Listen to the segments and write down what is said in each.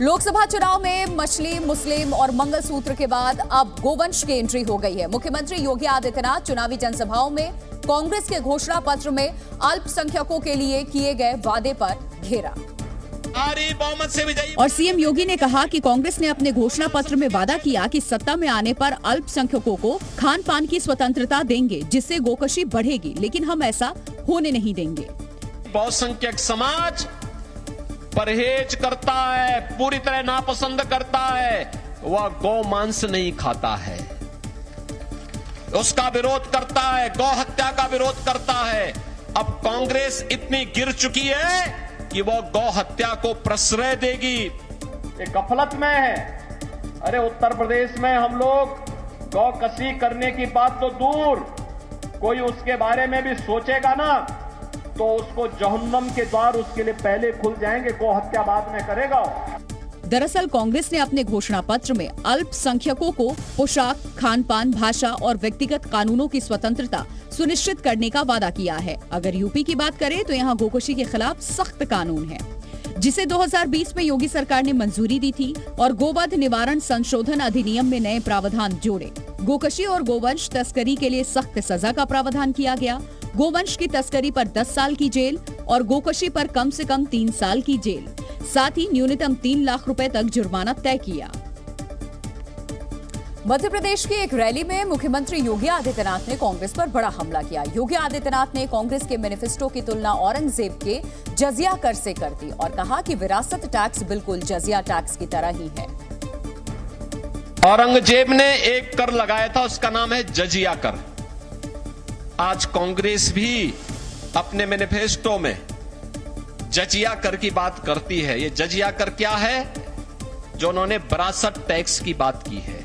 लोकसभा चुनाव में मछली, मुस्लिम और मंगलसूत्र के बाद अब गोवंश की एंट्री हो गई है। मुख्यमंत्री योगी आदित्यनाथ चुनावी जनसभाओं में कांग्रेस के घोषणा पत्र में अल्पसंख्यकों के लिए किए गए वादे पर घेरा। और सीएम योगी ने कहा कि कांग्रेस ने अपने घोषणा पत्र में वादा किया कि सत्ता में आने पर अल्पसंख्यकों को खान पान की स्वतंत्रता देंगे, जिससे गोकशी बढ़ेगी, लेकिन हम ऐसा होने नहीं देंगे। बहुसंख्यक समाज परहेज करता है, पूरी तरह नापसंद करता है, वह गौ मांस नहीं खाता है, उसका विरोध करता है, गौ हत्या का विरोध करता है। अब कांग्रेस इतनी गिर चुकी है कि वह गौ हत्या को प्रश्रय देगी। ये गफलत में है। अरे उत्तर प्रदेश में हम लोग गौ कसी करने की बात तो दूर, कोई उसके बारे में भी सोचेगा ना तो उसको जहन्नम के द्वार उसके लिए पहले खुल जाएंगे, गौ हत्या बाद में करेगा। दरअसल कांग्रेस ने अपने घोषणा पत्र में अल्पसंख्यकों को पोशाक, खान पान, भाषा और व्यक्तिगत कानूनों की स्वतंत्रता सुनिश्चित करने का वादा किया है। अगर यूपी की बात करें तो यहाँ गोकशी के खिलाफ सख्त कानून है, जिसे 2020 में योगी सरकार ने मंजूरी दी थी और गोवध निवारण संशोधन अधिनियम में नए प्रावधान जोड़े। गोकशी और गोवंश तस्करी के लिए सख्त सजा का प्रावधान किया गया। गोवंश की तस्करी पर 10 साल की जेल और गोकशी पर कम से कम 3 साल की जेल, साथ ही न्यूनतम 3 लाख रुपए तक जुर्माना तय किया। मध्य प्रदेश की एक रैली में मुख्यमंत्री योगी आदित्यनाथ ने कांग्रेस पर बड़ा हमला किया। योगी आदित्यनाथ ने कांग्रेस के मैनिफेस्टो की तुलना औरंगजेब के जजिया कर से कर दी और कहा कि विरासत टैक्स बिल्कुल जजिया टैक्स की तरह ही है। औरंगजेब ने एक कर लगाया था, उसका नाम है जजिया कर। आज कांग्रेस भी अपने मैनिफेस्टो में जजिया कर की बात करती है। ये जजिया कर क्या है? जो उन्होंने विरासत टैक्स की बात की है।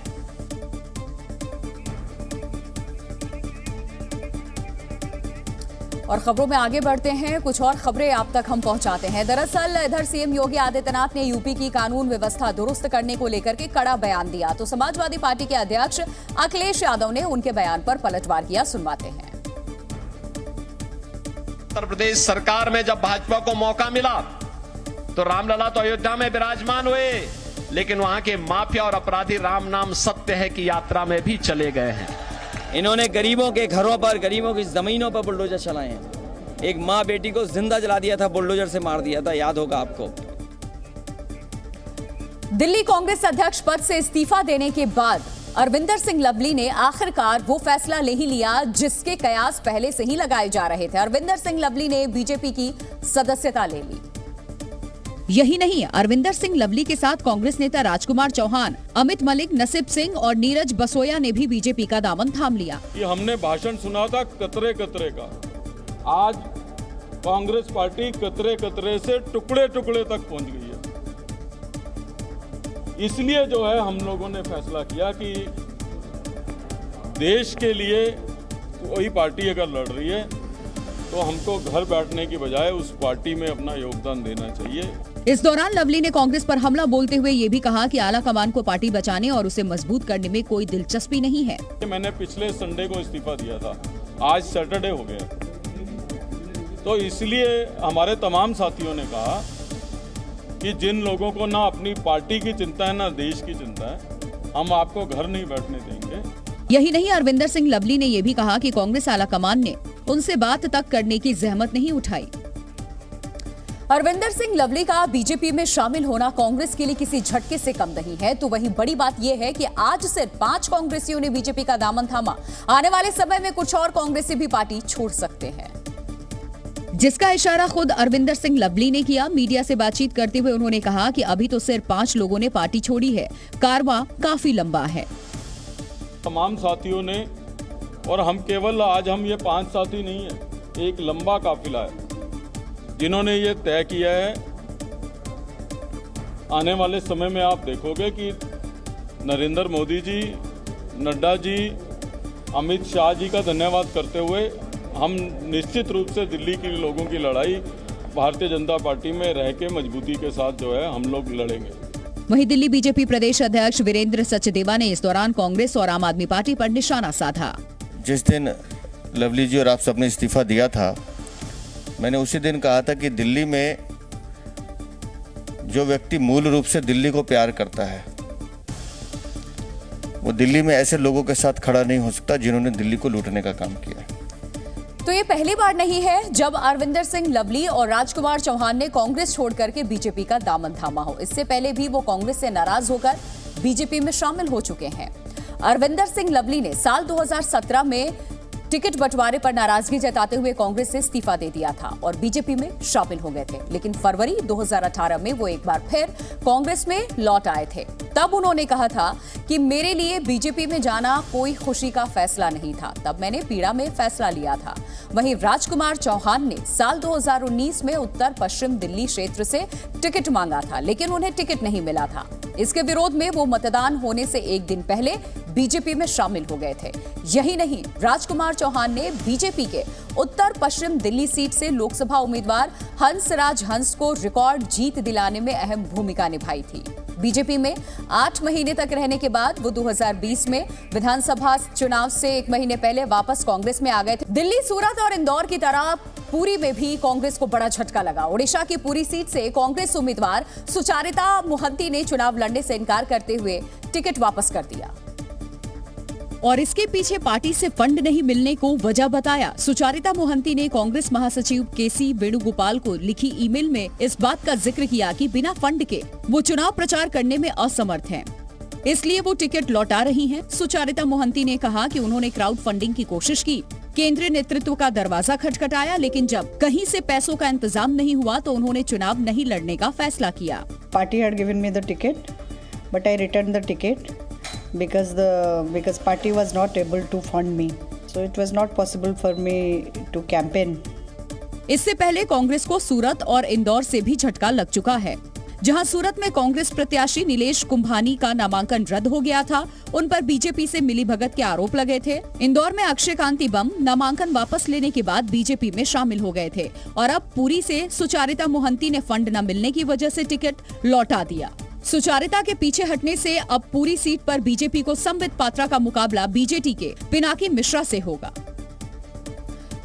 और खबरों में आगे बढ़ते हैं, कुछ और खबरें आप तक हम पहुंचाते हैं। दरअसल इधर सीएम योगी आदित्यनाथ ने यूपी की कानून व्यवस्था दुरुस्त करने को लेकर के कड़ा बयान दिया, तो समाजवादी पार्टी के अध्यक्ष अखिलेश यादव ने उनके बयान पर पलटवार किया। सुनवाते हैं। उत्तर प्रदेश सरकार में जब भाजपा को मौका मिला तो रामलला तो अयोध्या में विराजमान हुए, लेकिन वहां के माफिया और अपराधी राम नाम सत्य है की यात्रा में भी चले गए हैं। इन्होंने गरीबों के घरों पर, गरीबों की जमीनों पर बुलडोजर चलाए हैं। एक माँ बेटी को जिंदा जला दिया था, बुलडोजर से मार दिया था, याद होगा आपको। दिल्ली कांग्रेस अध्यक्ष पद से इस्तीफा देने के बाद अरविंदर सिंह लवली ने आखिरकार वो फैसला ले ही लिया जिसके कयास पहले से ही लगाए जा रहे थे। अरविंदर सिंह लवली ने बीजेपी की सदस्यता ले ली। यही नहीं, अरविंदर सिंह लवली के साथ कांग्रेस नेता राजकुमार चौहान, अमित मलिक, नसीब सिंह और नीरज बसोया ने भी बीजेपी का दामन थाम लिया। ये हमने भाषण सुना था कतरे कतरे का, आज कांग्रेस पार्टी कतरे कतरे से टुकड़े टुकड़े तक पहुंच गई है। इसलिए जो है हम लोगों ने फैसला किया कि देश के लिए कोई पार्टी अगर लड़ रही है तो हमको घर बैठने की बजाय उस पार्टी में अपना योगदान देना चाहिए। इस दौरान लवली ने कांग्रेस पर हमला बोलते हुए ये भी कहा कि आला कमान को पार्टी बचाने और उसे मजबूत करने में कोई दिलचस्पी नहीं है। मैंने पिछले संडे को इस्तीफा दिया था, आज सैटरडे हो गया, तो इसलिए हमारे तमाम साथियों ने कहा कि जिन लोगों को ना अपनी पार्टी की चिंता है ना देश की चिंता है, हम आपको घर नहीं बैठने देंगे। यही नहीं, अरविंदर सिंह लवली ने यह भी कहा कि कांग्रेस आला कमान ने उनसे बात तक करने की जहमत नहीं उठाई। अरविंदर सिंह लवली का बीजेपी में शामिल होना कांग्रेस के लिए किसी झटके से कम नहीं है, तो वहीं बड़ी बात यह है कि आज सिर्फ 5 कांग्रेसियों ने बीजेपी का दामन थामा। आने वाले समय में कुछ और कांग्रेसी भी पार्टी छोड़ सकते हैं, जिसका इशारा खुद अरविंदर सिंह लवली ने किया। मीडिया से बातचीत करते हुए उन्होंने कहा कि अभी तो सिर्फ 5 लोगों ने पार्टी छोड़ी है, कारवां काफी लंबा है। तमाम साथियों ने, और हम केवल आज हम ये 5 साथी नहीं है, एक लंबा काफिला है जिन्होंने ये तय किया है। आने वाले समय में आप देखोगे कि नरेंद्र मोदी जी, नड्डा जी, अमित शाह जी का धन्यवाद करते हुए हम निश्चित रूप से दिल्ली के लोगों की लड़ाई भारतीय जनता पार्टी में रह के मजबूती के साथ जो है हम लोग लड़ेंगे। वहीं दिल्ली बीजेपी प्रदेश अध्यक्ष वीरेंद्र सचदेवा ने इस दौरान कांग्रेस और आम आदमी पार्टी पर निशाना साधा। जिस दिन लवली जी और आप सबने इस्तीफा दिया था, मैंने उसी दिन कहा था कि दिल्ली में जो व्यक्ति मूल रूप से दिल्ली को प्यार करता है वो दिल्ली में ऐसे लोगों के साथ खड़ा नहीं हो सकता जिन्होंने दिल्ली को लूटने का काम किया है। तो ये पहली बार नहीं है जब अरविंदर सिंह लवली और राजकुमार चौहान ने कांग्रेस छोड़ करके बीजेपी का दामन थामा हो। इससे पहले भी वो कांग्रेस से नाराज होकर बीजेपी में शामिल हो चुके हैं। अरविंदर सिंह लवली ने साल 2017 में टिकट बंटवारे पर नाराजगी जताते हुए कांग्रेस से इस्तीफा दे दिया था और बीजेपी में शामिल हो गए थे, लेकिन फरवरी 2018 में वो एक बार फिर कांग्रेस में लौट आए थे। तब उन्होंने कहा था कि मेरे लिए बीजेपी में जाना कोई खुशी का फैसला नहीं था, तब मैंने पीड़ा में फैसला लिया था। वहीं राजकुमार चौहान ने साल 2019 में उत्तर पश्चिम दिल्ली क्षेत्र से टिकट मांगा था, लेकिन उन्हें टिकट नहीं मिला था। इसके विरोध में वो मतदान होने से एक दिन पहले बीजेपी में शामिल हो गए थे। यही नहीं, राजकुमार चौहान ने बीजेपी के उत्तर पश्चिम दिल्ली सीट से लोकसभा उम्मीदवार हंसराज हंस को रिकॉर्ड जीत दिलाने में अहम भूमिका निभाई थी। बीजेपी में 8 महीने तक रहने के बाद वो 2020 में विधानसभा चुनाव से 1 महीने पहले वापस कांग्रेस में आ गए थे। दिल्ली, सूरत और इंदौर की तरह पुरी में भी कांग्रेस को बड़ा झटका लगा। ओडिशा की पुरी सीट से कांग्रेस उम्मीदवार सुचारिता मोहंती ने चुनाव लड़ने से इनकार करते हुए टिकट वापस कर दिया और इसके पीछे पार्टी से फंड नहीं मिलने को वजह बताया। सुचारिता मोहंती ने कांग्रेस महासचिव केसी वेणुगोपाल को लिखी ईमेल में इस बात का जिक्र किया कि बिना फंड के वो चुनाव प्रचार करने में असमर्थ हैं, इसलिए वो टिकट लौटा रही हैं। सुचारिता मोहंती ने कहा कि उन्होंने क्राउड फंडिंग की कोशिश की, केंद्रीय नेतृत्व का दरवाजा खटखटाया, लेकिन जब कहीं से पैसों का इंतजाम नहीं हुआ तो उन्होंने चुनाव नहीं लड़ने का फैसला किया। Party had given me the ticket but I return the ticket because party was not able to fund me, so it was not possible for me to campaign. इससे पहले कांग्रेस को सूरत और इंदौर से भी झटका लग चुका है, जहां सूरत में कांग्रेस प्रत्याशी नीलेश कुंभानी का नामांकन रद्द हो गया था। उन पर बीजेपी से मिलीभगत के आरोप लगे थे। इंदौर में अक्षय कांति बम नामांकन वापस लेने के बाद बीजेपी में शामिल हो गए थे और अब पुरी से सुचारिता मोहंती ने फंड न मिलने की वजह से टिकट लौटा दिया। सुचारिता के पीछे हटने से अब पूरी सीट पर बीजेपी को संबित पात्रा का मुकाबला बीजेटी के पिनाकी मिश्रा से होगा।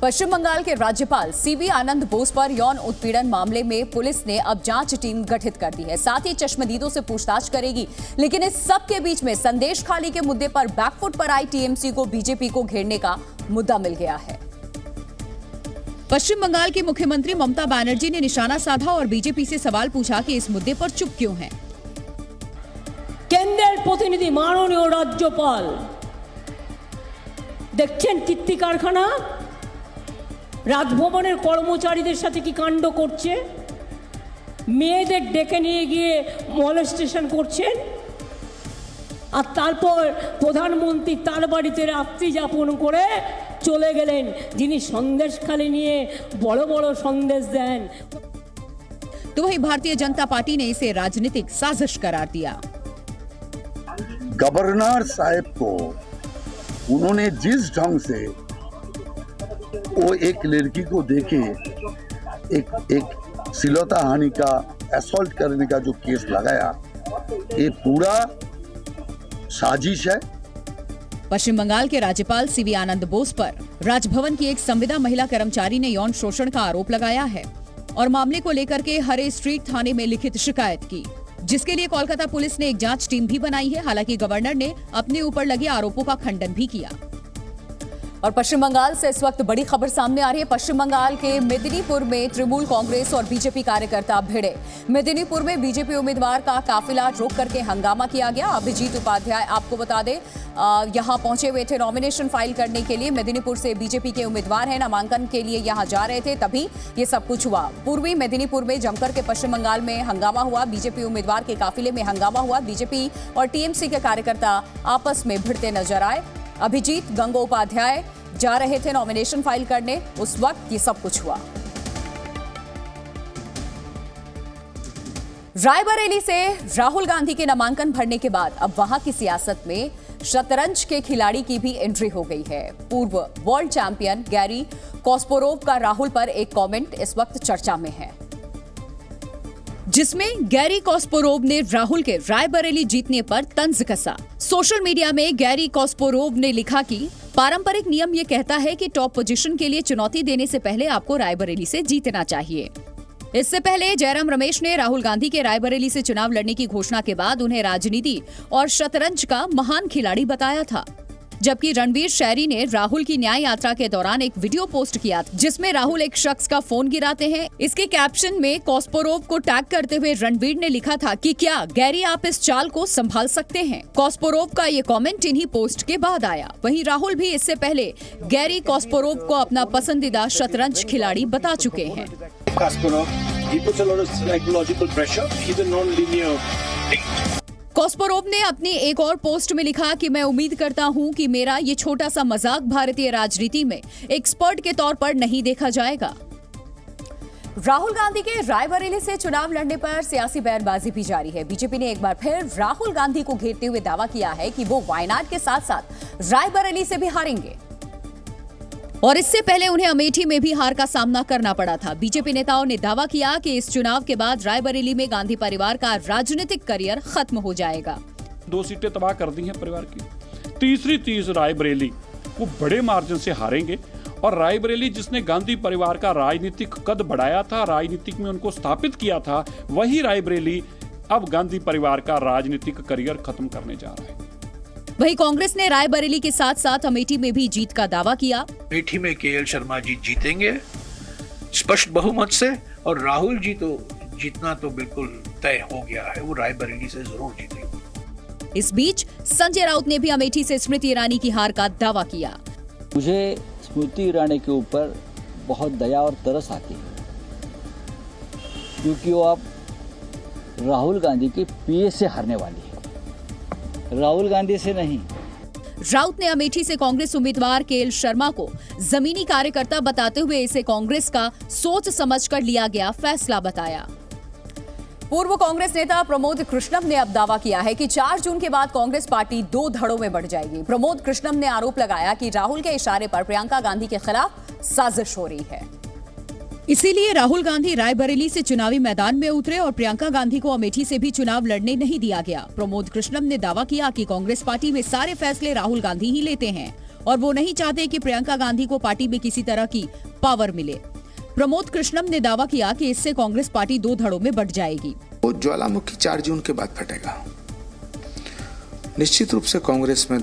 पश्चिम बंगाल के राज्यपाल सीवी आनंद बोस पर यौन उत्पीड़न मामले में पुलिस ने अब जांच टीम गठित कर दी है, साथ ही चश्मदीदों से पूछताछ करेगी। लेकिन इस सब के बीच में संदेश खाली के मुद्दे पर बैकफुट पर आई टीएमसी को बीजेपी को घेरने का मुद्दा मिल गया है। पश्चिम बंगाल की मुख्यमंत्री ममता बनर्जी ने निशाना साधा और बीजेपी से सवाल पूछा कि इस मुद्दे पर चुप क्यों हैं। কেন্দ্রের প্রতিনিধি মাননীয় রাজ্যপাল দেখছেন কীর্তি কারখানা রাজভবনের কর্মচারীদের সাথে কি কাণ্ড করছে, মেয়েদের ডেকে নিয়ে গিয়ে মলেস্টেশন করছেন, আর তারপর প্রধানমন্ত্রী তার বাড়িতে রাত্রি যাপন করে চলে গেলেন, যিনি সন্দেশখালি নিয়ে বড় বড় সন্দেশ দেন। तो वहीं भारतीय जनता पार्टी ने इसे राजनीतिक साजिश करार दिया। गवर्नर साहब को उन्होंने जिस ढंग से वो एक लड़की को देखे एक श्लीलता हानि का असॉल्ट करने का जो केस लगाया, ये पूरा साजिश है। पश्चिम बंगाल के राज्यपाल सीवी आनंद बोस पर राजभवन की एक संविदा महिला कर्मचारी ने यौन शोषण का आरोप लगाया है और मामले को लेकर के हरे स्ट्रीट थाने में लिखित शिकायत की, जिसके लिए कोलकाता पुलिस ने एक जांच टीम भी बनाई है। हालांकि गवर्नर ने अपने ऊपर लगे आरोपों का खंडन भी किया। और पश्चिम बंगाल से इस वक्त बड़ी खबर सामने आ रही है। पश्चिम बंगाल के मेदिनीपुर में तृणमूल कांग्रेस और बीजेपी कार्यकर्ता भिड़े। मेदिनीपुर में बीजेपी उम्मीदवार का काफिला रोक करके हंगामा किया गया। अभिजीत उपाध्याय आपको बता दें यहां पहुंचे हुए थे नॉमिनेशन फाइल करने के लिए। मेदिनीपुर से बीजेपी के उम्मीदवार हैं, नामांकन के लिए यहां जा रहे थे, तभी ये सब कुछ हुआ। पूर्वी मेदिनीपुर में जमकर के पश्चिम बंगाल में हंगामा हुआ। बीजेपी उम्मीदवार के काफिले में हंगामा हुआ। बीजेपी और टीएमसी के कार्यकर्ता आपस में भिड़ते नजर आए। अभिजीत गंगोपाध्याय जा रहे थे नॉमिनेशन फाइल करने, उस वक्त ये सब कुछ हुआ। रायबरेली से राहुल गांधी के नामांकन भरने के बाद अब वहां की सियासत में शतरंज के खिलाड़ी की भी एंट्री हो गई है। पूर्व वर्ल्ड चैंपियन गैरी कॉस्पोरोव का राहुल पर एक कमेंट इस वक्त चर्चा में है, जिसमें गैरी कॉस्पोरोव ने राहुल के रायबरेली जीतने पर तंज कसा। सोशल मीडिया में गैरी कॉस्पोरोव ने लिखा कि पारंपरिक नियम ये कहता है कि टॉप पोजीशन के लिए चुनौती देने से पहले आपको रायबरेली से जीतना चाहिए। इससे पहले जयराम रमेश ने राहुल गांधी के रायबरेली से चुनाव लड़ने की घोषणा के बाद उन्हें राजनीति और शतरंज का महान खिलाड़ी बताया था। जबकि रणवीर शहरी ने राहुल की न्याय यात्रा के दौरान एक वीडियो पोस्ट किया जिसमें राहुल एक शख्स का फोन गिराते हैं। इसके कैप्शन में कॉस्पोरोव को टैग करते हुए रणवीर ने लिखा था कि क्या गैरी आप इस चाल को संभाल सकते हैं। कॉस्पोरोव का ये कमेंट इन्हीं पोस्ट के बाद आया। वहीं राहुल भी इससे पहले गैरी कॉस्पोरोव को अपना पसंदीदा शतरंज खिलाड़ी बता चुके हैं। कॉस्पोरोव ने अपनी एक और पोस्ट में लिखा कि मैं उम्मीद करता हूं कि मेरा ये छोटा सा मजाक भारतीय राजनीति में एक्सपर्ट के तौर पर नहीं देखा जाएगा। राहुल गांधी के रायबरेली से चुनाव लड़ने पर सियासी बयानबाजी भी जारी है। बीजेपी ने एक बार फिर राहुल गांधी को घेरते हुए दावा किया है कि वो वायनाड के साथ साथ रायबरेली से भी हारेंगे और इससे पहले उन्हें अमेठी में भी हार का सामना करना पड़ा था। बीजेपी नेताओं ने दावा किया कि इस चुनाव के बाद रायबरेली में गांधी परिवार का राजनीतिक करियर खत्म हो जाएगा। 2 सीटें तबाह कर दी हैं परिवार की, तीसरी रायबरेली वो बड़े मार्जिन से हारेंगे और रायबरेली जिसने गांधी परिवार का राजनीतिक कद बढ़ाया था, राजनीतिक में उनको स्थापित किया था, वही रायबरेली अब गांधी परिवार का राजनीतिक करियर खत्म करने जा रहा है। वहीं कांग्रेस ने रायबरेली के साथ साथ अमेठी में भी जीत का दावा किया। अमेठी में केएल शर्मा जी जीतेंगे स्पष्ट बहुमत से और राहुल जी तो जीतना तो बिल्कुल तय हो गया है, वो रायबरेली से जरूर जीतेंगे। इस बीच संजय राउत ने भी अमेठी से स्मृति ईरानी की हार का दावा किया। मुझे स्मृति ईरानी के ऊपर बहुत दया और तरस आती है क्योंकि वो अब राहुल गांधी की पीए से हारने वाली है, राहुल गांधी से नहीं। राउत ने अमेठी से कांग्रेस उम्मीदवार केएल शर्मा को जमीनी कार्यकर्ता बताते हुए इसे कांग्रेस का सोच समझकर लिया गया फैसला बताया। पूर्व कांग्रेस नेता प्रमोद कृष्णम ने अब दावा किया है कि 4 जून के बाद कांग्रेस पार्टी 2 धड़ों में बढ़ जाएगी। प्रमोद कृष्णम ने आरोप लगाया कि राहुल के इशारे पर प्रियंका गांधी के खिलाफ साजिश हो रही है, इसीलिए राहुल गांधी रायबरेली से चुनावी मैदान में उतरे और प्रियंका गांधी को अमेठी से भी चुनाव लड़ने नहीं दिया गया। प्रमोद कृष्णम ने दावा किया कि कांग्रेस पार्टी में सारे फैसले राहुल गांधी ही लेते हैं और वो नहीं चाहते कि प्रियंका गांधी को पार्टी में किसी तरह की पावर मिले। प्रमोद कृष्णम ने दावा किया कि इससे कांग्रेस पार्टी 2 धड़ों में बढ़ जाएगी। वो ज्वालामुखी 4 जून के बाद फटेगा। निश्चित रूप से कांग्रेस में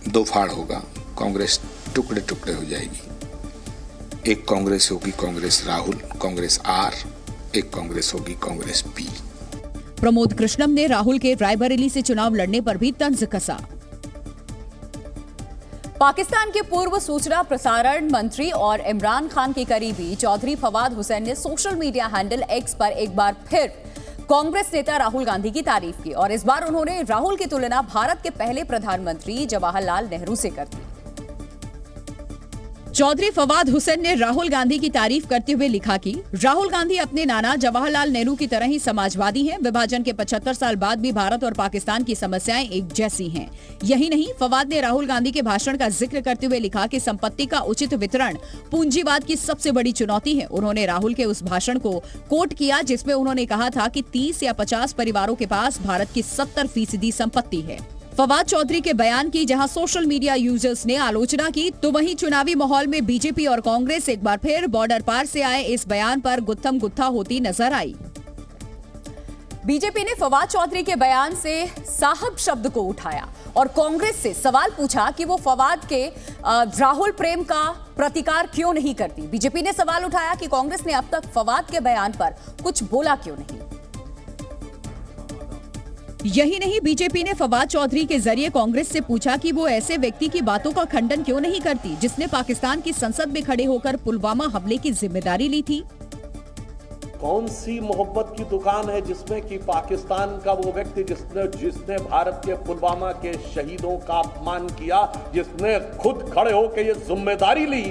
2 फाड़ होगा, कांग्रेस टुकड़े टुकड़े हो जाएगी। एक कांग्रेस होगी कांग्रेस राहुल, कांग्रेस आर, एक कांग्रेस होगी कांग्रेस पी। प्रमोद कृष्णम ने राहुल के रायबरेली से चुनाव लड़ने पर भी तंज कसा। पाकिस्तान के पूर्व सूचना प्रसारण मंत्री और इमरान खान के करीबी चौधरी फवाद हुसैन ने सोशल मीडिया हैंडल एक्स पर एक बार फिर कांग्रेस नेता राहुल गांधी की तारीफ की और इस बार उन्होंने राहुल की तुलना भारत के पहले प्रधानमंत्री जवाहरलाल नेहरू से कर दी। चौधरी फवाद हुसैन ने राहुल गांधी की तारीफ करते हुए लिखा कि राहुल गांधी अपने नाना जवाहरलाल नेहरू की तरह ही समाजवादी हैं। विभाजन के 75 साल बाद भी भारत और पाकिस्तान की समस्याएं एक जैसी हैं। यही नहीं, फवाद ने राहुल गांधी के भाषण का जिक्र करते हुए लिखा कि संपत्ति का उचित वितरण पूंजीवाद की सबसे बड़ी चुनौती है। उन्होंने राहुल के उस भाषण को कोट किया जिसमें उन्होंने कहा था कि 30 या 50 परिवारों के पास भारत की 70% संपत्ति है। फवाद चौधरी के बयान की जहां सोशल मीडिया यूजर्स ने आलोचना की, तो वहीं चुनावी माहौल में बीजेपी और कांग्रेस एक बार फिर बॉर्डर पार से आए इस बयान पर गुत्थम गुत्था होती नजर आई। बीजेपी ने फवाद चौधरी के बयान से साहब शब्द को उठाया और कांग्रेस से सवाल पूछा कि वो फवाद के राहुल प्रेम का प्रतिकार क्यों नहीं करती। बीजेपी ने सवाल उठाया कि कांग्रेस ने अब तक फवाद के बयान पर कुछ बोला क्यों नहीं। यही नहीं, बीजेपी ने फवाद चौधरी के जरिए कांग्रेस से पूछा कि वो ऐसे व्यक्ति की बातों का खंडन क्यों नहीं करती जिसने पाकिस्तान की संसद में खड़े होकर पुलवामा हमले की जिम्मेदारी ली थी। कौन सी मोहब्बत की दुकान है जिसमें कि पाकिस्तान का वो व्यक्ति जिसने भारत के पुलवामा के शहीदों का अपमान किया, जिसने खुद खड़े होकर ये जिम्मेदारी ली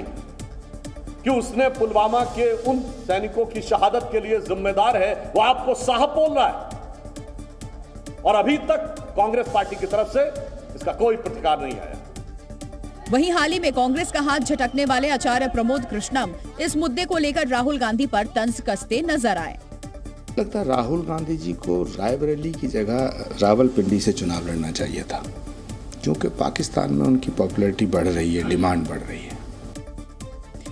कि उसने पुलवामा के उन सैनिकों की शहादत के लिए जिम्मेदार है, वो आपको साहब बोल रहा है और अभी तक कांग्रेस पार्टी की तरफ से इसका कोई प्रतिकार नहीं आया। वहीं हाल ही में कांग्रेस का हाथ झटकने वाले आचार्य प्रमोद कृष्णम इस मुद्दे को लेकर राहुल गांधी पर तंज कसते नजर आए। लगता है राहुल गांधी जी को रायबरेली की जगह रावलपिंडी से चुनाव लड़ना चाहिए था, क्योंकि पाकिस्तान में उनकी पॉपुलैरिटी बढ़ रही है, डिमांड बढ़ रही है।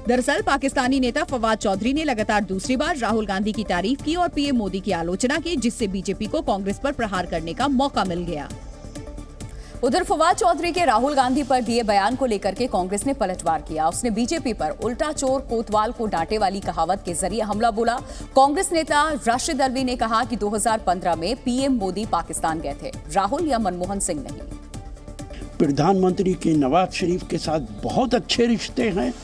दरअसल पाकिस्तानी नेता फवाद चौधरी ने लगातार दूसरी बार राहुल गांधी की तारीफ की और पीएम मोदी की आलोचना की, जिससे बीजेपी को कांग्रेस पर प्रहार करने का मौका मिल गया। उधर फवाद चौधरी के राहुल गांधी पर दिए बयान को लेकर के कांग्रेस ने पलटवार किया। उसने बीजेपी पर उल्टा चोर कोतवाल को डांटे वाली कहावत के जरिए हमला बोला। कांग्रेस नेता राशिद अल्वी ने कहा कि 2015 में पीएम मोदी पाकिस्तान गए थे, राहुल या मनमोहन सिंह नहीं। प्रधानमंत्री के नवाज शरीफ के साथ बहुत अच्छे रिश्ते हैं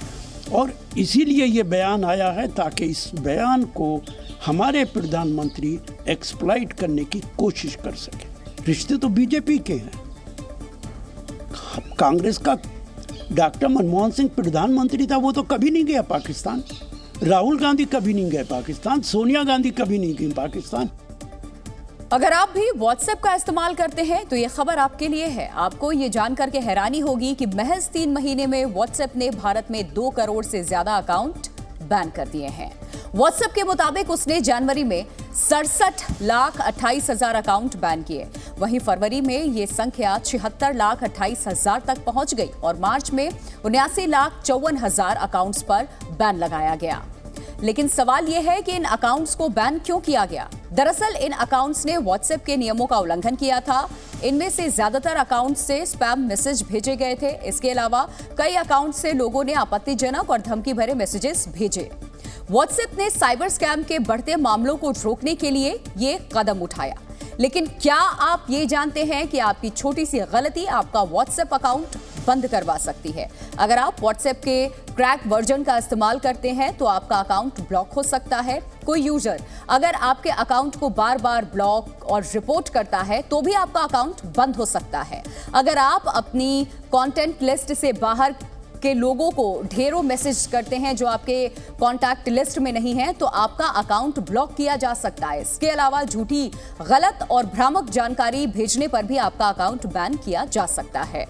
और इसीलिए ये बयान आया है ताकि इस बयान को हमारे प्रधानमंत्री एक्सप्लॉइट करने की कोशिश कर सके। रिश्ते तो बीजेपी के हैं। कांग्रेस का डॉक्टर मनमोहन सिंह प्रधानमंत्री था, वो तो कभी नहीं गया पाकिस्तान। राहुल गांधी कभी नहीं गए पाकिस्तान। सोनिया गांधी कभी नहीं गई पाकिस्तान। अगर आप भी व्हाट्सएप का इस्तेमाल करते हैं तो ये खबर आपके लिए है। आपको ये जानकर के हैरानी होगी कि महज 3 महीने में व्हाट्सएप ने भारत में 2 करोड़ से ज्यादा अकाउंट बैन कर दिए हैं। व्हाट्सएप के मुताबिक उसने जनवरी में 67,28,000 अकाउंट बैन किए। वहीं फरवरी में ये संख्या 76,28,000 तक पहुंच गई और मार्च में 79,54,000 अकाउंट्स पर बैन लगाया गया। लेकिन सवाल यह है कि इन अकाउंट्स को बैन क्यों किया गया? दरअसल इन अकाउंट्स ने व्हाट्सएप के नियमों का उल्लंघन किया था। इनमें से ज्यादातर अकाउंट्स से स्पैम मैसेज भेजे गए थे। इसके अलावा कई अकाउंट से लोगों ने आपत्तिजनक और धमकी भरे मैसेजेस भेजे। व्हाट्सएप ने साइबर स्कैम के बढ़ते मामलों को रोकने के लिए ये कदम उठाया। लेकिन क्या आप ये जानते हैं कि आपकी छोटी सी गलती आपका व्हाट्सएप अकाउंट बंद करवा सकती है? अगर आप व्हाट्सएप के क्रैक वर्जन का इस्तेमाल करते हैं तो आपका अकाउंट ब्लॉक हो सकता है। कोई यूजर अगर आपके अकाउंट को बार बार ब्लॉक और रिपोर्ट करता है तो भी आपका अकाउंट बंद हो सकता है। अगर आप अपनी कॉन्टेंट लिस्ट से बाहर के लोगों को ढेरों मैसेज करते हैं जो आपके कॉन्टैक्ट लिस्ट में नहीं है तो आपका अकाउंट ब्लॉक किया जा सकता है। इसके अलावा झूठी, गलत और भ्रामक जानकारी भेजने पर भी आपका अकाउंट बैन किया जा सकता है।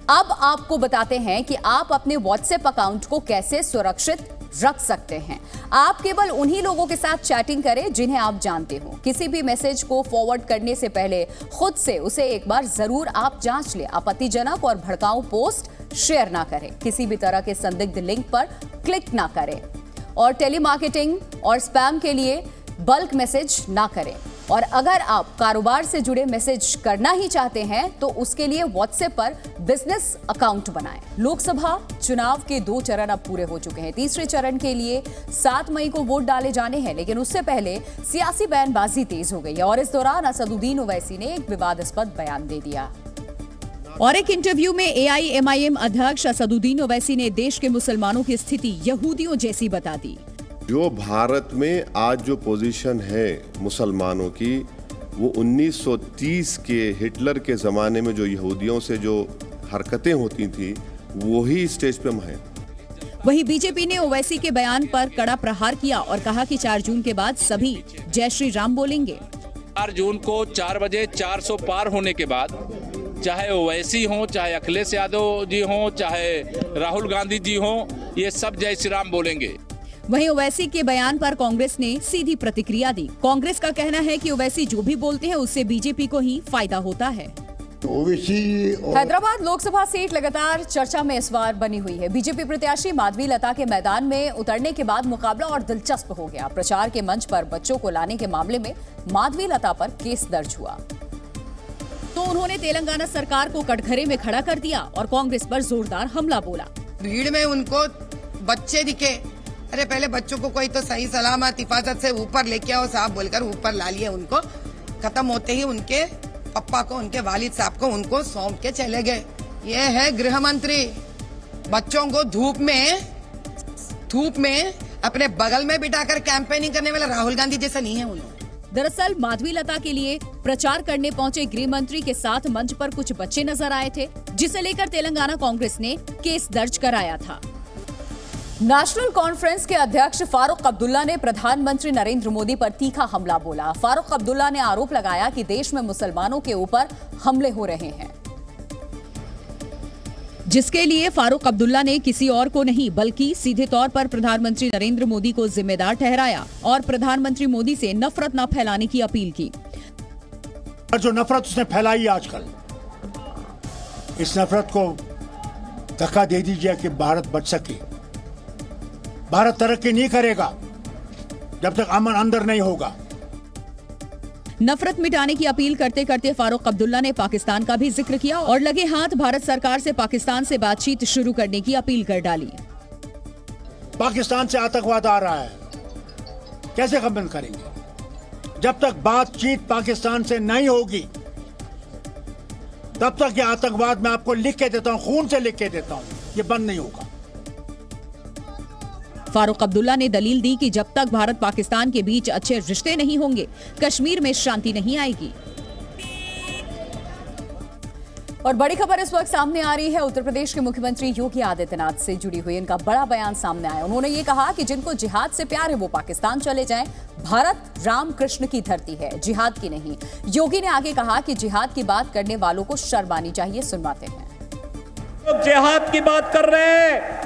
अब आपको बताते हैं कि आप अपने व्हाट्सएप अकाउंट को कैसे सुरक्षित रख सकते हैं। आप केवल उन्हीं लोगों के साथ चैटिंग करें जिन्हें आप जानते हो। किसी भी मैसेज को फॉरवर्ड करने से पहले खुद से उसे एक बार जरूर आप जांच लें। आपत्तिजनक और भड़काऊ पोस्ट शेयर ना करें। किसी भी तरह के संदिग्ध लिंक पर क्लिक ना करें और टेलीमार्केटिंग और स्पैम के लिए बल्क मैसेज ना करें। और अगर आप कारोबार से जुड़े मैसेज करना ही चाहते हैं तो उसके लिए व्हाट्सएप पर बिजनेस अकाउंट बनाएं। लोकसभा चुनाव के 2 चरण अब पूरे हो चुके हैं। तीसरे चरण के लिए 7 मई को वोट डाले जाने हैं, लेकिन उससे पहले सियासी बयानबाजी तेज हो गई है और इस दौरान असदुद्दीन ओवैसी ने एक विवादास्पद बयान दे दिया। और एक इंटरव्यू में AIMIM अध्यक्ष असदुद्दीन ओवैसी ने देश के मुसलमानों की स्थिति यहूदियों जैसी बता दी। जो भारत में आज जो पोजीशन है मुसलमानों की, वो 1930 के हिटलर के ज़माने में जो यहूदियों से जो हरकतें होती थी वही स्टेज पे हम हैं। वहीं बीजेपी ने ओवैसी के बयान पर कड़ा प्रहार किया और कहा कि 4 जून के बाद सभी जय श्री राम बोलेंगे। 4 जून को 4 बजे 400 पार होने के बाद चाहे ओवैसी हो, चाहे अखिलेश यादव जी हो, चाहे राहुल गांधी जी हो, ये सब जय श्री राम बोलेंगे। वहीं ओवैसी के बयान पर कांग्रेस ने सीधी प्रतिक्रिया दी। कांग्रेस का कहना है कि ओवैसी जो भी बोलते हैं उससे बीजेपी को ही फायदा होता है। हैदराबाद लोकसभा सीट लगातार चर्चा में इस बार बनी हुई है। बीजेपी प्रत्याशी माधवी लता के मैदान में उतरने के बाद मुकाबला और दिलचस्प हो गया। प्रचार के मंच पर बच्चों को लाने के मामले में माधवी लता पर केस दर्ज हुआ तो उन्होंने तेलंगाना सरकार को कटघरे में खड़ा कर दिया और कांग्रेस पर जोरदार हमला बोला। भीड़ में उनको बच्चे दिखे, अरे पहले बच्चों को कोई तो सही सलामत हिफाजत से ऊपर लेके आओ साहब बोलकर ऊपर ला लिए उनको। खत्म होते ही उनके पप्पा को, उनके वालिद साहब को उनको सौंप के चले गए। ये है गृह मंत्री। बच्चों को धूप में अपने बगल में बिठाकर कैंपेनिंग करने वाला राहुल गांधी जैसा नहीं है उन्होंने। दरअसल माधवी लता के लिए प्रचार करने पहुंचे गृह मंत्री के साथ मंच पर कुछ बच्चे नजर आए थे, जिसे लेकर तेलंगाना कांग्रेस ने केस दर्ज कराया था। नेशनल कॉन्फ्रेंस के अध्यक्ष फारूक अब्दुल्ला ने प्रधानमंत्री नरेंद्र मोदी पर तीखा हमला बोला। फारूक अब्दुल्ला ने आरोप लगाया कि देश में मुसलमानों के ऊपर हमले हो रहे हैं, जिसके लिए फारूक अब्दुल्ला ने किसी और को नहीं बल्कि सीधे तौर पर प्रधानमंत्री नरेंद्र मोदी को जिम्मेदार ठहराया और प्रधानमंत्री मोदी से नफरत न फैलाने की अपील की। जो नफरत उसने फैलाई आजकल, इस नफरत को धक्का दे दीजिए कि भारत बच सके। भारत तरक्की नहीं करेगा जब तक अमन अंदर नहीं होगा। नफरत मिटाने की अपील करते करते फारूक अब्दुल्ला ने पाकिस्तान का भी जिक्र किया और लगे हाथ भारत सरकार से पाकिस्तान से बातचीत शुरू करने की अपील कर डाली। पाकिस्तान से आतंकवाद आ रहा है, कैसे बंद करेंगे? जब तक बातचीत पाकिस्तान से नहीं होगी तब तक ये आतंकवाद मैं आपको लिख के देता हूं, खून से लिख के देता हूं, ये बंद नहीं होगा। फारूक अब्दुल्ला ने दलील दी कि जब तक भारत पाकिस्तान के बीच अच्छे रिश्ते नहीं होंगे, कश्मीर में शांति नहीं आएगी। और बड़ी खबर इस वक्त सामने आ रही है उत्तर प्रदेश के मुख्यमंत्री योगी आदित्यनाथ से जुड़ी हुई। इनका बड़ा बयान सामने आया। उन्होंने ये कहा कि जिनको जिहाद से प्यार है वो पाकिस्तान चले जाएं। भारत राम कृष्ण की धरती है, जिहाद की नहीं। योगी ने आगे कहा कि जिहाद की बात करने वालों को शर्म आनी चाहिए। सुनवाते हैं। लोग जिहाद की बात कर रहे हैं,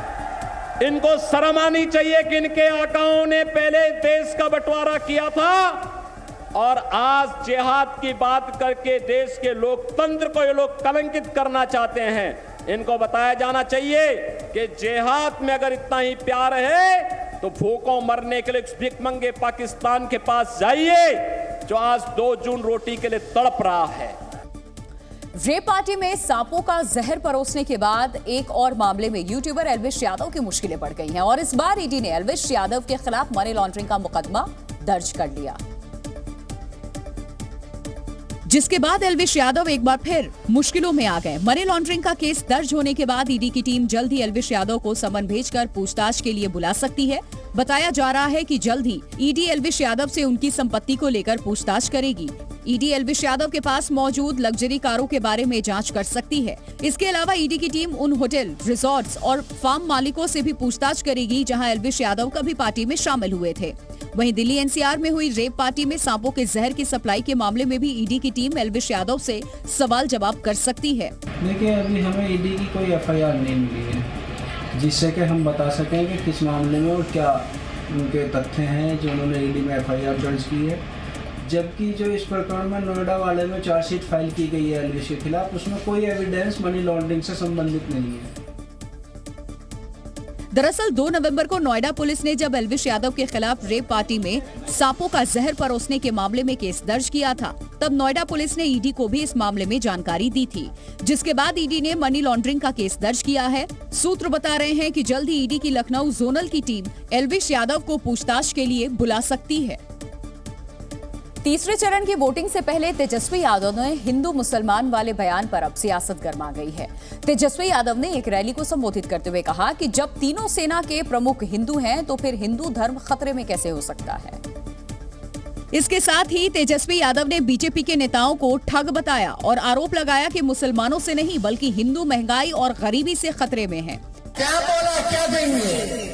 इनको शर्म आनी चाहिए कि इनके आकाओं ने पहले देश का बंटवारा किया था और आज जिहाद की बात करके देश के लोकतंत्र को ये लोग कलंकित करना चाहते हैं। इनको बताया जाना चाहिए कि जिहाद में अगर इतना ही प्यार है तो भूखों मरने के लिए भिखमंगे पाकिस्तान के पास जाइए जो आज 2 जून रोटी के लिए तड़प रहा है। रेप पार्टी में सांपों का जहर परोसने के बाद एक और मामले में यूट्यूबर एल्विश यादव की मुश्किलें बढ़ गई हैं और इस बार ईडी ने एल्विश यादव के खिलाफ मनी लॉन्ड्रिंग का मुकदमा दर्ज कर लिया, जिसके बाद एल्विश यादव एक बार फिर मुश्किलों में आ गए। मनी लॉन्ड्रिंग का केस दर्ज होने के बाद ईडी की टीम जल्द ही एल्विश यादव को समन भेजकर पूछताछ के लिए बुला सकती है। बताया जा रहा है कि जल्द ही ईडी एल्विश यादव से उनकी संपत्ति को लेकर पूछताछ करेगी। ईडी एल्विश यादव के पास मौजूद लग्जरी कारों के बारे में जांच कर सकती है। इसके अलावा ईडी की टीम उन होटल, रिजॉर्ट्स और फार्म मालिकों से भी पूछताछ करेगी जहां एल्विश यादव कभी पार्टी में शामिल हुए थे। वहीं दिल्ली एनसीआर में हुई रेप पार्टी में सांपों के जहर की सप्लाई के मामले में भी ईडी की टीम एल्विश यादव से सवाल जवाब कर सकती है। देखिए, अभी हमें ईडी की कोई एफआईआर नहीं मिली है जिससे कि हम बता सकें कि किस मामले में और क्या उनके तथ्य हैं जो उन्होंने ईडी में एफआईआर दर्ज की है। जबकि जो इस प्रकरण में नोएडा वाले में चार्जशीट फाइल की गई है एल्विश के खिलाफ, उसमें कोई एविडेंस मनी लॉन्ड्रिंग से संबंधित नहीं है। दरअसल 2 नवंबर को नोएडा पुलिस ने जब एल्विश यादव के खिलाफ रेप पार्टी में सांपों का जहर परोसने के मामले में केस दर्ज किया था, तब नोएडा पुलिस ने ईडी को भी इस मामले में जानकारी दी थी, जिसके बाद ईडी ने मनी लॉन्ड्रिंग का केस दर्ज किया है। सूत्र बता रहे हैं कि जल्द ही ईडी की लखनऊ जोनल की टीम एल्विश यादव को पूछताछ के लिए बुला सकती है। तीसरे चरण की वोटिंग से पहले तेजस्वी यादव ने हिंदू मुसलमान वाले बयान पर अब सियासत गर्मा गई है। तेजस्वी यादव ने एक रैली को संबोधित करते हुए कहा कि जब तीनों सेना के प्रमुख हिंदू हैं तो फिर हिंदू धर्म खतरे में कैसे हो सकता है। इसके साथ ही तेजस्वी यादव ने बीजेपी के नेताओं को ठग बताया और आरोप लगाया कि मुसलमानों से नहीं बल्कि हिंदू महंगाई और गरीबी से खतरे में हैं। क्या बोला, क्या देंगे?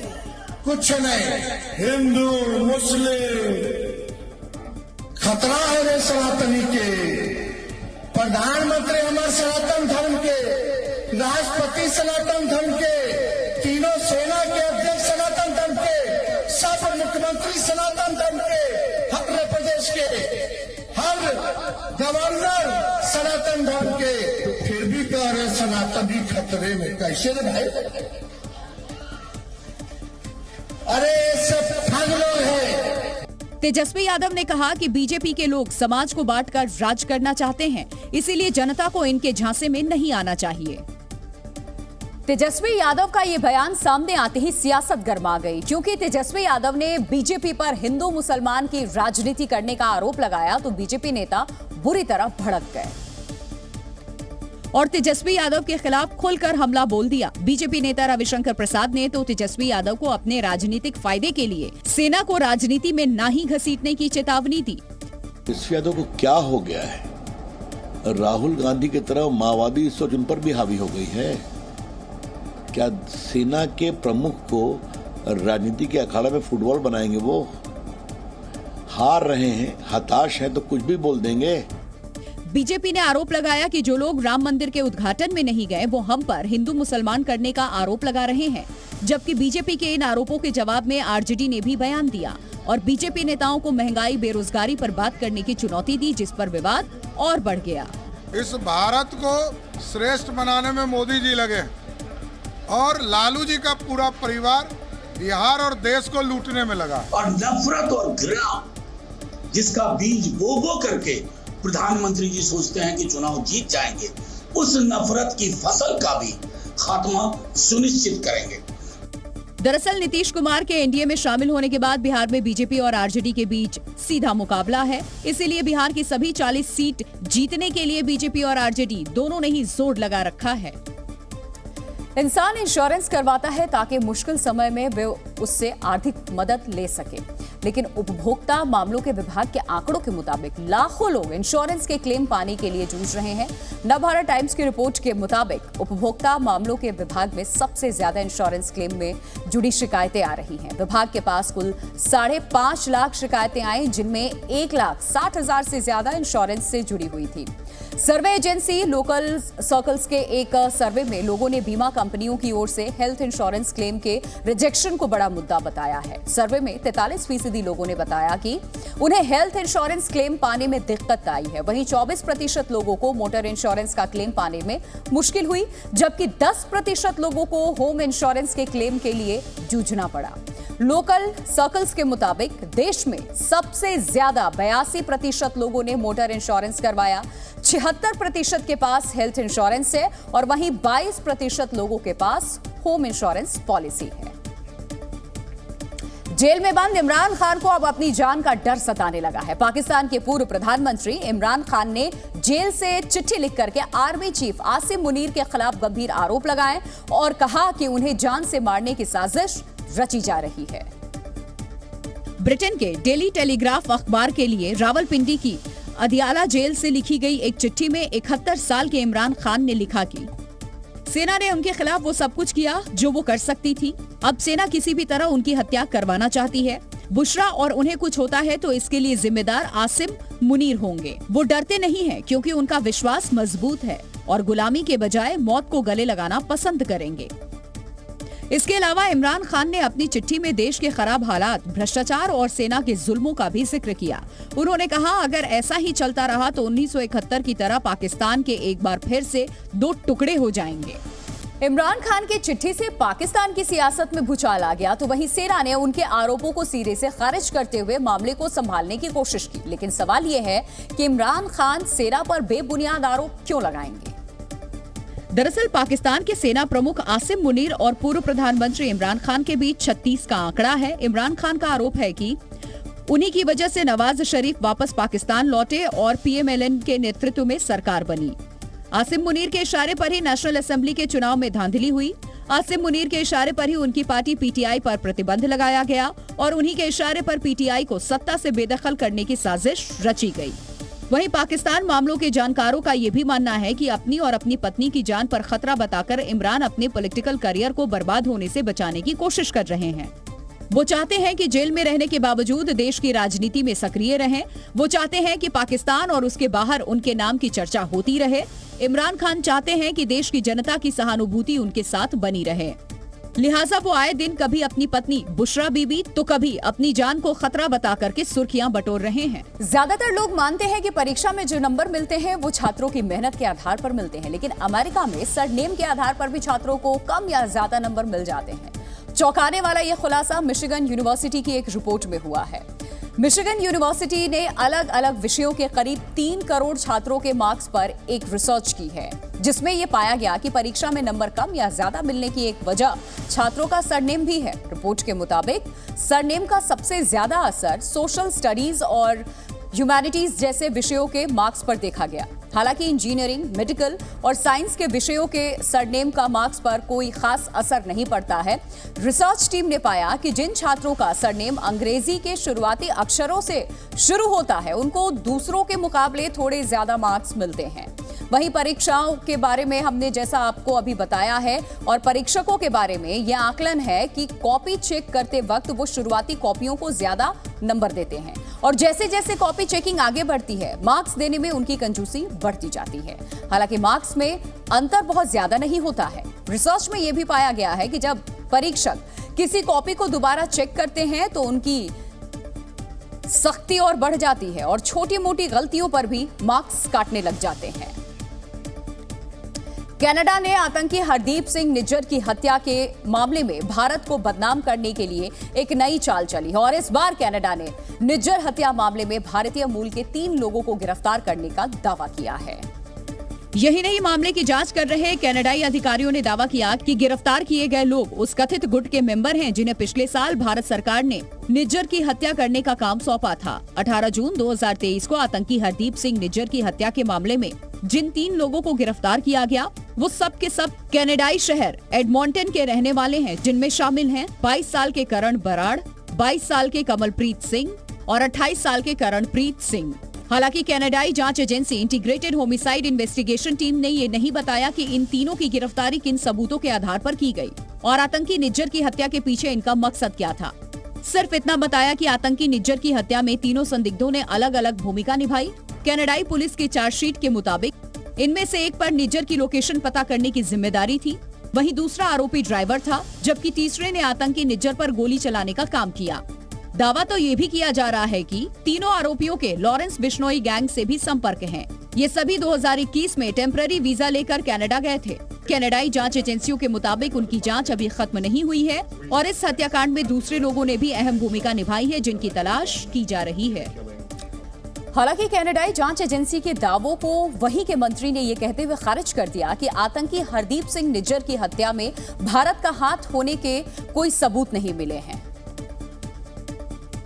कुछ नहीं। हिंदू मुस्लिम खतरा है रे सनातनी के। प्रधानमंत्री हमारे सनातन धर्म के, राष्ट्रपति सनातन धर्म के, तीनों सेना के अध्यक्ष सनातन धर्म के, सब मुख्यमंत्री सनातन धर्म के, हर प्रदेश के हर गवर्नर सनातन धर्म के, फिर भी कह रहे सनातनी खतरे में। कैसे रे भाई? अरे सब ठग लोग हैं। तेजस्वी यादव ने कहा कि बीजेपी के लोग समाज को बांटकर राज करना चाहते हैं, इसीलिए जनता को इनके झांसे में नहीं आना चाहिए। तेजस्वी यादव का ये बयान सामने आते ही सियासत गर्मा गई, क्योंकि तेजस्वी यादव ने बीजेपी पर हिंदू मुसलमान की राजनीति करने का आरोप लगाया तो बीजेपी नेता बुरी तरह भड़क गए और तेजस्वी यादव के खिलाफ खुलकर हमला बोल दिया। बीजेपी नेता रविशंकर प्रसाद ने तो तेजस्वी यादव को अपने राजनीतिक फायदे के लिए सेना को राजनीति में ना ही घसीटने की चेतावनी दी। तेजस्वी यादव को क्या हो गया है? राहुल गांधी की तरह माओवादी सोच उन पर भी हावी हो गई है। क्या सेना के प्रमुख को राजनीति के अखाड़े में फुटबॉल बनाएंगे? वो हार रहे हैं, हताश हैं तो कुछ भी बोल देंगे। बीजेपी ने आरोप लगाया कि जो लोग राम मंदिर के उद्घाटन में नहीं गए वो हम पर हिंदू मुसलमान करने का आरोप लगा रहे हैं, जबकि बीजेपी के इन आरोपों के जवाब में आरजेडी ने भी बयान दिया और बीजेपी नेताओं को महंगाई बेरोजगारी पर बात करने की चुनौती दी, जिस पर विवाद और बढ़ गया। इस भारत को श्रेष्ठ बनाने में मोदी जी लगे और लालू जी का पूरा परिवार बिहार और देश को लूटने में लगा। और नफरत और घृणा जिसका बीज बो करके प्रधानमंत्री जी सोचते हैं कि चुनाव जीत जाएंगे, उस नफरत की फसल का भी खात्मा सुनिश्चित करेंगे। दरअसल नीतीश कुमार के एनडीए में शामिल होने के बाद बिहार में बीजेपी और आरजेडी के बीच सीधा मुकाबला है। इसीलिए बिहार की सभी 40 सीट जीतने के लिए बीजेपी और आरजेडी दोनों ने ही जोर लगा रखा है। इंसान इंश्योरेंस करवाता है ताकि मुश्किल समय में वे उससे आर्थिक मदद ले सके, लेकिन उपभोक्ता मामलों के विभाग के आंकड़ों के मुताबिक लाखों लोग इंश्योरेंस के क्लेम पाने के लिए जूझ रहे हैं। नवभारत टाइम्स की रिपोर्ट के मुताबिक उपभोक्ता मामलों के विभाग में सबसे ज्यादा इंश्योरेंस क्लेम में जुड़ी शिकायतें आ रही हैं। विभाग के पास कुल 5.5 लाख शिकायतें आई, जिनमें 1,60,000 से ज्यादा इंश्योरेंस से जुड़ी हुई थी। सर्वे एजेंसी लोकल सर्कल्स के एक सर्वे में लोगों ने बीमा कंपनियों की ओर से हेल्थ इंश्योरेंस क्लेम के रिजेक्शन को बड़ा मुद्दा बताया है। सर्वे में 43% लोगों ने बताया कि उन्हें हेल्थ इंश्योरेंस क्लेम पाने में दिक्कत आई है। वहीं 24% लोगों को मोटर इंश्योरेंस का क्लेम पाने में मुश्किल हुई, जबकि 10% लोगों को होम इंश्योरेंस के क्लेम के लिए जूझना पड़ा। लोकल सर्कल्स के मुताबिक देश में सबसे ज्यादा 82% लोगों ने मोटर इंश्योरेंस करवाया, 76% के पास हेल्थ इंश्योरेंस है और वहीं 22% लोगों के पास होम इंश्योरेंस पॉलिसी है। जेल में बंद इमरान खान को अब अपनी जान का डर सताने लगा है। पाकिस्तान के पूर्व प्रधानमंत्री इमरान खान ने जेल से चिट्ठी लिख करके आर्मी चीफ आसिम मुनीर के खिलाफ गंभीर आरोप लगाए और कहा कि उन्हें जान से मारने की साजिश रची जा रही है। ब्रिटेन के डेली टेलीग्राफ अखबार के लिए रावलपिंडी की अदियाला जेल से लिखी गई एक चिट्ठी में 71 साल के इमरान खान ने लिखा कि सेना ने उनके खिलाफ वो सब कुछ किया जो वो कर सकती थी। अब सेना किसी भी तरह उनकी हत्या करवाना चाहती है। बुशरा और उन्हें कुछ होता है तो इसके लिए जिम्मेदार आसिम मुनीर होंगे। वो डरते नहीं हैं क्योंकि उनका विश्वास मजबूत है और गुलामी के बजाय मौत को गले लगाना पसंद करेंगे। इसके अलावा इमरान खान ने अपनी चिट्ठी में देश के खराब हालात, भ्रष्टाचार और सेना के जुल्मों का भी जिक्र किया। उन्होंने कहा, अगर ऐसा ही चलता रहा तो 1971 की तरह पाकिस्तान के एक बार फिर से 2 टुकड़े हो जाएंगे। इमरान खान की चिट्ठी से पाकिस्तान की सियासत में भूचाल आ गया तो वहीं सेना ने उनके आरोपों को सिरे से खारिज करते हुए मामले को संभालने की कोशिश की। लेकिन सवाल यह है कि इमरान खान सेना पर बेबुनियाद आरोप क्यों लगाएंगे। दरअसल पाकिस्तान के सेना प्रमुख आसिम मुनीर और पूर्व प्रधानमंत्री इमरान खान के बीच 36 का आंकड़ा है। इमरान खान का आरोप है कि उन्हीं की वजह से नवाज शरीफ वापस पाकिस्तान लौटे और पीएमएलएन के नेतृत्व में सरकार बनी। आसिम मुनीर के इशारे पर ही नेशनल असेंबली के चुनाव में धांधली हुई। आसिम मुनीर के इशारे पर ही उनकी पार्टी पीटीआई पर प्रतिबंध लगाया गया और उन्हीं के इशारे पर पीटीआई को सत्ता से बेदखल करने की साजिश रची गई। वहीं पाकिस्तान मामलों के जानकारों का ये भी मानना है कि अपनी और अपनी पत्नी की जान पर खतरा बताकर इमरान अपने पॉलिटिकल करियर को बर्बाद होने से बचाने की कोशिश कर रहे हैं। वो चाहते हैं कि जेल में रहने के बावजूद देश की राजनीति में सक्रिय रहें। वो चाहते हैं कि पाकिस्तान और उसके बाहर उनके नाम की चर्चा होती रहे। इमरान खान चाहते हैं कि देश की जनता की सहानुभूति उनके साथ बनी रहे, लिहाजा वो आए दिन कभी अपनी पत्नी बुशरा बीबी तो कभी अपनी जान को खतरा बता करके सुर्खियां बटोर रहे हैं। ज्यादातर लोग मानते हैं कि परीक्षा में जो नंबर मिलते हैं वो छात्रों की मेहनत के आधार पर मिलते हैं, लेकिन अमेरिका में सरनेम के आधार पर भी छात्रों को कम या ज्यादा नंबर मिल जाते हैं। चौंकाने वाला यह खुलासा मिशिगन यूनिवर्सिटी की एक रिपोर्ट में हुआ है। मिशिगन यूनिवर्सिटी ने अलग अलग विषयों के करीब 3 करोड़ छात्रों के मार्क्स पर एक रिसर्च की है, जिसमें यह पाया गया कि परीक्षा में नंबर कम या ज्यादा मिलने की एक वजह छात्रों का सरनेम भी है। रिपोर्ट के मुताबिक सरनेम का सबसे ज्यादा असर सोशल स्टडीज और ह्यूमैनिटीज जैसे विषयों के मार्क्स पर देखा गया। हालांकि इंजीनियरिंग, मेडिकल और साइंस के विषयों के सरनेम का मार्क्स पर कोई खास असर नहीं पड़ता है। रिसर्च टीम ने पाया कि जिन छात्रों का सरनेम अंग्रेजी के शुरुआती अक्षरों से शुरू होता है उनको दूसरों के मुकाबले थोड़े ज्यादा मार्क्स मिलते हैं। वहीं परीक्षाओं के बारे में हमने जैसा आपको अभी बताया है और परीक्षकों के बारे में यह आकलन है कि कॉपी चेक करते वक्त वो शुरुआती कॉपियों को ज्यादा नंबर देते हैं और जैसे जैसे कॉपी चेकिंग आगे बढ़ती है मार्क्स देने में उनकी कंजूसी बढ़ती जाती है। हालांकि मार्क्स में अंतर बहुत ज्यादा नहीं होता है। रिसर्च में यह भी पाया गया है कि जब परीक्षक किसी कॉपी को दोबारा चेक करते हैं तो उनकी सख्ती और बढ़ जाती है और छोटी मोटी गलतियों पर भी मार्क्स काटने लग जाते हैं। कनाडा ने आतंकी हरदीप सिंह निज्जर की हत्या के मामले में भारत को बदनाम करने के लिए एक नई चाल चली है और इस बार कनाडा ने निज्जर हत्या मामले में भारतीय मूल के 3 लोगों को गिरफ्तार करने का दावा किया है। यही नहीं, मामले की जांच कर रहे कनाडाई अधिकारियों ने दावा किया कि गिरफ्तार किए गए लोग उस कथित गुट के मेंबर हैं जिन्हें पिछले साल भारत सरकार ने निज्जर की हत्या करने का काम सौंपा था। 18 जून 2023 को आतंकी हरदीप सिंह निज्जर की हत्या के मामले में जिन 3 लोगों को गिरफ्तार किया गया वो सब के सब कनाडाई शहर एडमॉन्टन के रहने वाले हैं, जिनमें शामिल हैं 22 साल के करण बराड़, 22 साल के कमलप्रीत सिंह और 28 साल के करणप्रीत सिंह। हालांकि कनाडाई जांच agency integrated homicide investigation team ने ये नहीं बताया कि इन तीनों की गिरफ्तारी किन सबूतों के आधार पर की गई और आतंकी निज्जर की हत्या के पीछे इनका मकसद क्या था। सिर्फ इतना बताया कि आतंकी निज्जर की हत्या में तीनों संदिग्धों ने अलग अलग भूमिका निभाई। कनाडाई पुलिस की चार्जशीट के मुताबिक इनमें से एक पर निज्जर की लोकेशन पता करने की जिम्मेदारी थी, वहीं दूसरा आरोपी ड्राइवर था, जबकि तीसरे ने आतंकी निज्जर पर गोली चलाने का काम किया। दावा तो ये भी किया जा रहा है कि तीनों आरोपियों के लॉरेंस बिश्नोई गैंग से भी संपर्क हैं। ये सभी 2021 में टेम्पररी वीजा लेकर कनाडा गए थे। कनाडाई जांच एजेंसियों के मुताबिक उनकी जांच अभी खत्म नहीं हुई है और इस हत्याकांड में दूसरे लोगों ने भी अहम भूमिका निभाई है, जिनकी तलाश की जा रही है। हालांकि कनाडाई जांच एजेंसी के दावों को वहीं के मंत्री ने ये कहते हुए खारिज कर दिया कि आतंकी हरदीप सिंह निज्जर की हत्या में भारत का हाथ होने के कोई सबूत नहीं मिले हैं।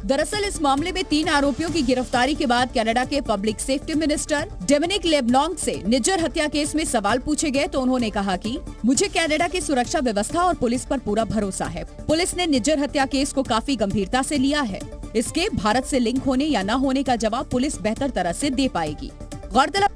दरअसल इस मामले में 3 आरोपियों की गिरफ्तारी के बाद कनाडा के पब्लिक सेफ्टी मिनिस्टर डोमिनिक लेब्लॉन्ग से निज्जर हत्या केस में सवाल पूछे गए तो उन्होंने कहा कि मुझे कनाडा की सुरक्षा व्यवस्था और पुलिस पर पूरा भरोसा है। पुलिस ने निज्जर हत्या केस को काफी गंभीरता से लिया है। इसके भारत से लिंक होने या न होने का जवाब पुलिस बेहतर तरह से दे पाएगी। गौरतलब